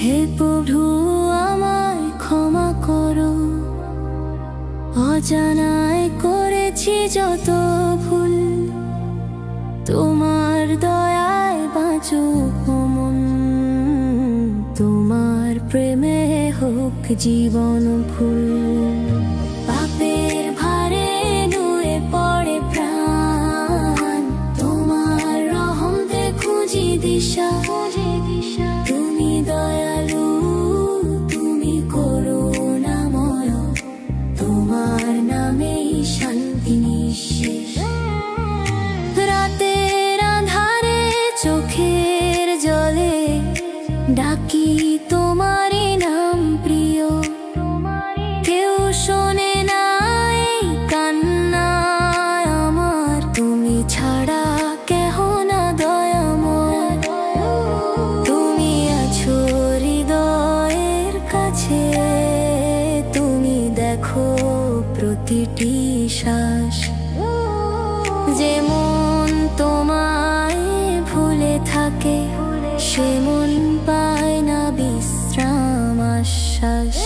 হে প্রভু আমায় ক্ষমা করো, অজানায় করেছি যত ভুল। তোমার দয়ায় বাঁচুক মন, তোমার প্রেমে হোক জীবন ফুল। পাপের ভারে নুয়ে পড়ে প্রাণ, তোমার রহমতে খুঁজি দিশা। তুমি দয়ালু, তুমি করুণাময়, তোমার নামেই শান্তি নিঃশেষ। রাতের আঁধারে চোখের জলে ডাকি তোমারই নাম প্রিয়। কেউ শোনে না এই কান্না আমার, তুমি ছাড়া কেহ না দয়াময়। তুমি আছো হৃদয়ের কাছে, তুমি দেখো প্রতিটি শ্বাস। যে মন তোমায় ভুলে থাকে, সে মন পায় না বিশ্রাম আশ্বাস।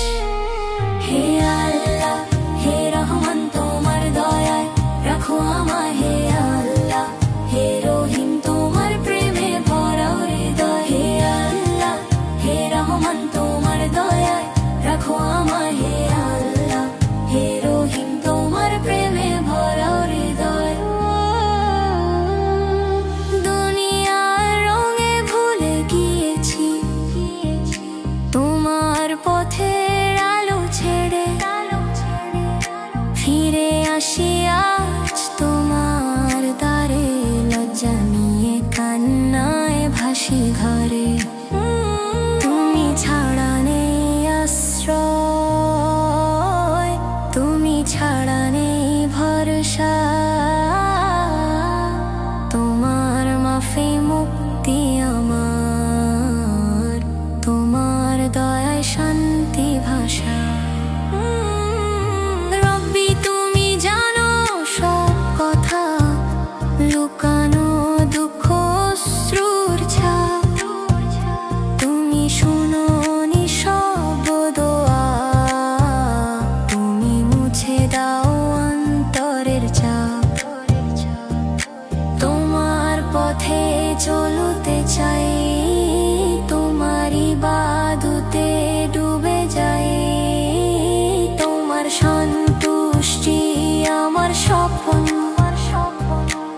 হে আল্লাহ, হে রহমান, তোমার দয়ায় রাখো আমায়। হে আল্লাহ, হে রহিম, তোমার প্রেমে ভরা হৃদয়। হে আল্লাহ, হে রহমান, তোমার দয়ায় রাখো আমায়। হে আল্লাহ, হে রহিম, তোমার প্রেমে ভরা হৃদয়। দুনিয়ার রঙে ভুলে গিয়েছি, তোমার পথের আলো ছেড়ে ফিরে আসি আজ তোমার দ্বারে। লজ্জা নিয়ে কান্নায় ভাসি ঘরে, তুমি ছাড়া নেই আশ্রয়, তুমি ছাড়া নেই ভরসা। তোমার মাফে মুক্তি আমার, তোমার দয়ায় শান্তি ভাষা। রব্বি তুমি জানো সব কথা, লুকানো দুঃখ অশ্রুর ছাপ। তুমি শুনো নিঃশব্দ দোয়া, তুমি মুছে দাও অন্তরের চাপ। তোমার পথে চলতে চাই, তোমার ইবাদতে ডুবে যাই। তোমার সন্তুষ্টি আমার স্বপ্ন,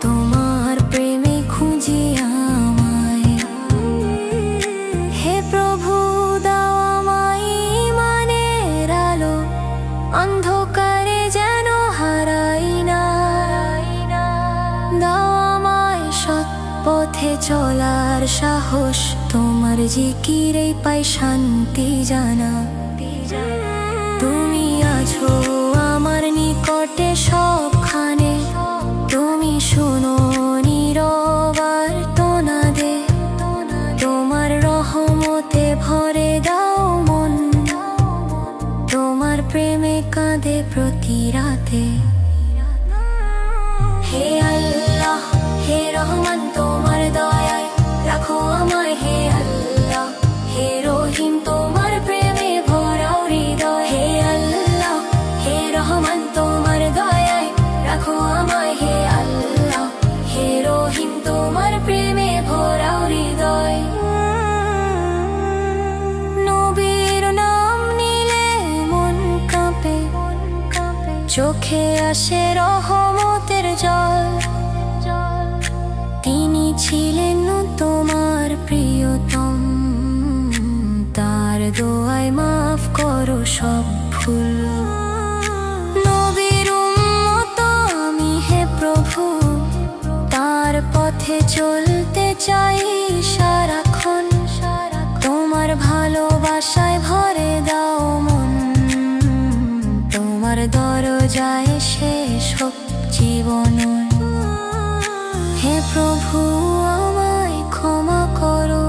তোমার প্রেমে খুঁজি আমায়। হে প্রভু দাও আমায় ঈমানের আলো, অন্ধকারে যেন হারাই না। দাও আমায় সৎ পথে চলার সাহস, তোমার জিকিরে পাই শান্তি জানা। তুমি আছো আমার নিকটে সবখানে, তুমি শুনো নীরব আর্তনাদে। তোমার রহমতে ভরে দাও মন, তোমার প্রেমে কাঁদে প্রতি রাতে। হে আল্লাহ, হে রহমান, তোমার দয়ায় রাখো আমায়। হে আল্লাহ, হে রহিম, তোমার প্রেমে ভরা হৃদয়। হে আল্লাহ, হে রহমান, তোমার দয়ায় রাখো আমায়। হে আল্লাহ, হে রহিম, তোমার প্রেমে ভরা হৃদয়। নবীর নাম নিলে মন কাঁপে, চোখে আসে রহমতের জল। তিনি ছিলেন তোমার প্রিয়তম, তার দোয়ায় মাফ করো সব ভুল। নবীর উম্মত আমি হে প্রভু, তার পথে চলতে চাই সারাক্ষণ। তোমার ভালোবাসায় ভরে দাও মন, তোমার দরজায় শেষ হোক জীবন। হে প্রভু আমায় ক্ষমা করো,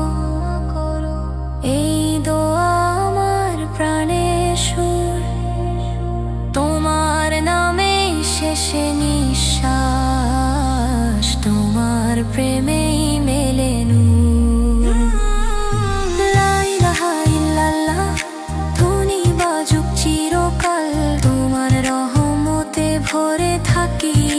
এই দোয়া আমার প্রাণে সুর। তোমার নামে শেষে নিঃশ্বাস, তোমার প্রেমেই মেলে নূর। লা ইলাহা ইল্লাল্লাহ। করে থাকি।